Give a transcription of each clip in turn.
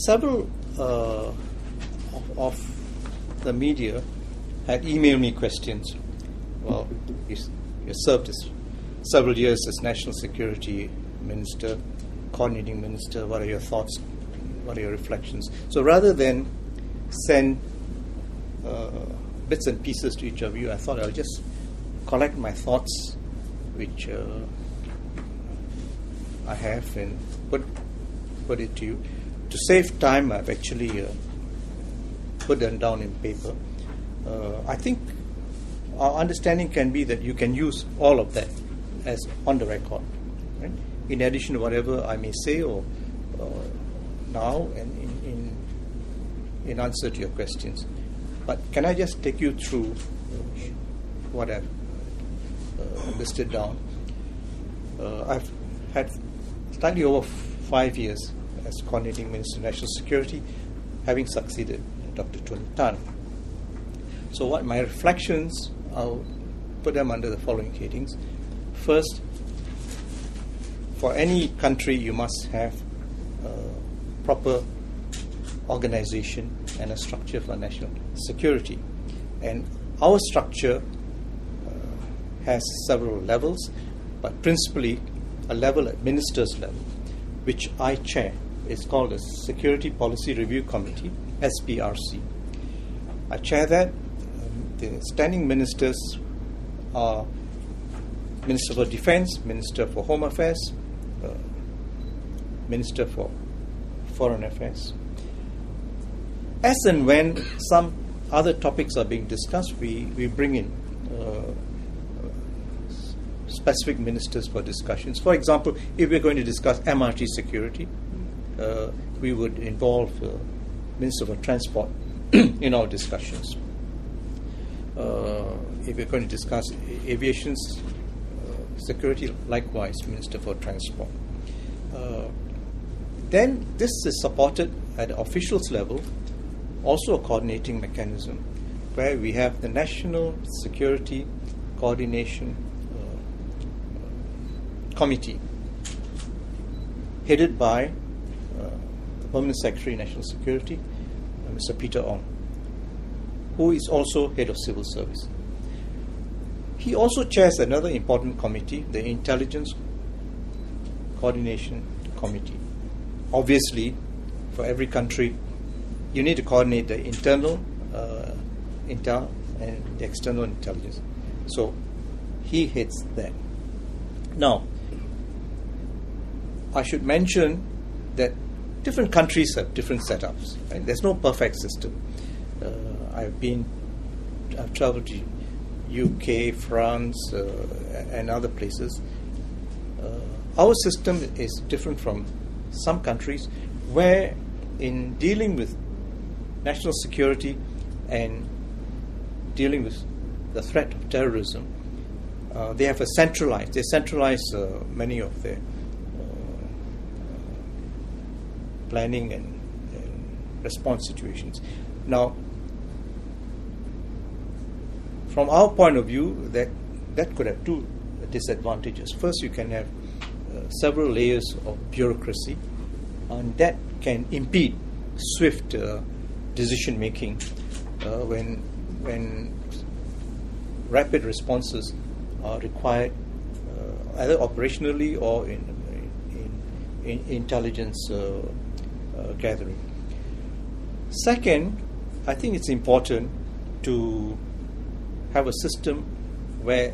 several of the media had emailed me questions. Well, you served several years as National Security Minister, Coordinating Minister. What are your thoughts? What are your reflections? So rather than send bits and pieces to each of you, I thought I'll just collect my thoughts, which I have, and put it to you. To save time, I've actually put them down in paper. I think our understanding can be that you can use all of that as on the record, right? In addition to whatever I may say or now and in answer to your questions. But can I just take you through what I've listed down? I've had slightly over 5 years as Coordinating Minister of National Security, having succeeded Dr. Tony Tan. So what my reflections, I'll put them under the following headings. First, for any country, you must have proper organization and a structure for national security. And our structure has several levels, but principally a level at ministers level, which I chair. It's called the Security Policy Review Committee, SPRC. I chair that. The standing ministers are Minister for Defense, Minister for Home Affairs, Minister for Foreign Affairs. As and when some other topics are being discussed, we bring in specific ministers for discussions. For example, if we're going to discuss MRT security, we would involve Minister for Transport in our discussions. If we're going to discuss aviation security, likewise, Minister for Transport. Then this is supported at the officials level, also a coordinating mechanism, where we have the National Security Coordination Committee, headed by the Permanent Secretary of National Security, Mr. Peter Ong, who is also head of civil service. He also chairs another important committee, the Intelligence Coordination Committee. Obviously, for every country, you need to coordinate the internal intel and the external intelligence. So he heads that. Now, I should mention that different countries have different setups. Right? There's no perfect system. I've traveled to UK, France, and other places. Our system is different from some countries where, in dealing with national security and dealing with the threat of terrorism, they centralize many of their planning and response situations. Now, from our point of view, that could have two disadvantages. First, you can have several layers of bureaucracy, and that can impede swift decision making when rapid responses are required, either operationally or in intelligence gathering. Second, I think it's important to have a system where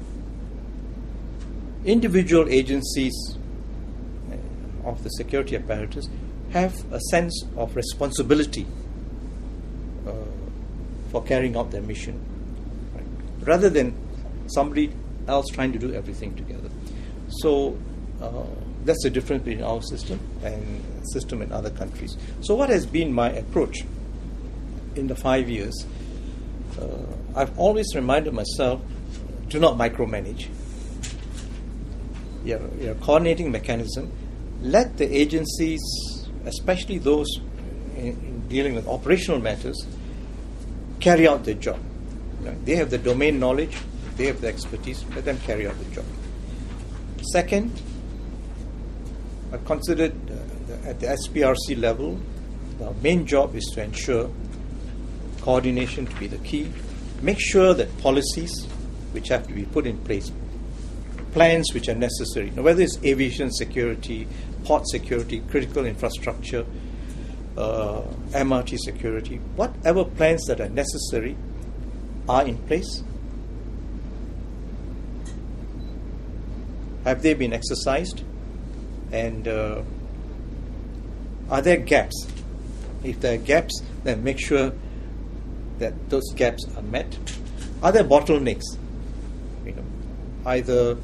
individual agencies of the security apparatus have a sense of responsibility for carrying out their mission, right? Rather than somebody else trying to do everything together. So that's the difference between our system and system in other countries. So what has been my approach in the 5 years? I've always reminded myself, do not micromanage. Your coordinating mechanism, let the agencies, especially those in dealing with operational matters, carry out their job. They have the domain knowledge, they have the expertise, let them carry out the job. Second, I've considered at the SPRC level our main job is to ensure coordination to be the key. Make sure that policies which have to be put in place, plans which are necessary, now, whether it's aviation security, port security, critical infrastructure, MRT security, whatever plans that are necessary are in place. Have they been exercised? And are there gaps? If there are gaps, then make sure that those gaps are met. Are there bottlenecks? Either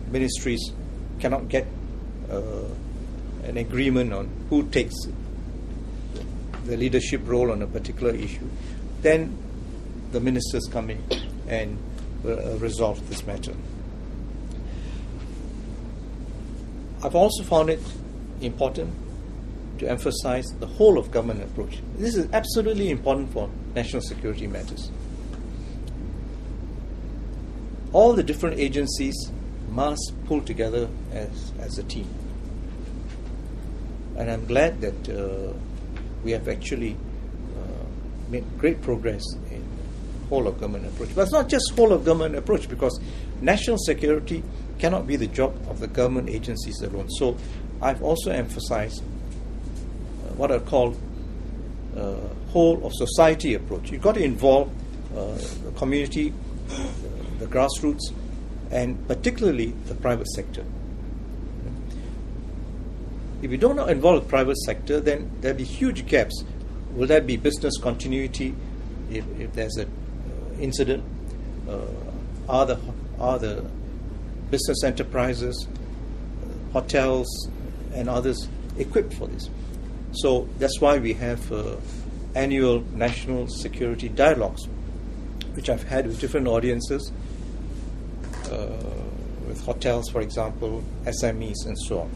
ministries cannot get an agreement on who takes the leadership role on a particular issue, then the ministers come in and resolve this matter. I've also found it important to emphasize the whole of government approach. This is absolutely important for national security matters. All the different agencies must pull together as a team. And I'm glad that we have actually made great progress in whole of government approach. But it's not just whole of government approach, because national security cannot be the job of the government agencies alone. So I've also emphasized what I call whole of society approach. You've got to involve the community, the grassroots, and particularly the private sector. If you don't involve the private sector, then there'll be huge gaps. Will there be business continuity if there's an incident? Are the business enterprises, hotels, and others equipped for this? So that's why we have annual national security dialogues, which I've had with different audiences, with hotels, for example, SMEs, and so on.